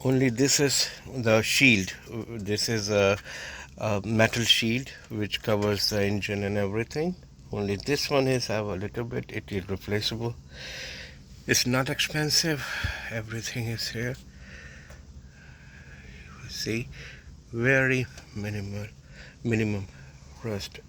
Only this is the shield. This is a metal shield which covers the engine and everything. Only this one is have a little bit. It is replaceable. It's not expensive. Everything is here. See, very minimum rust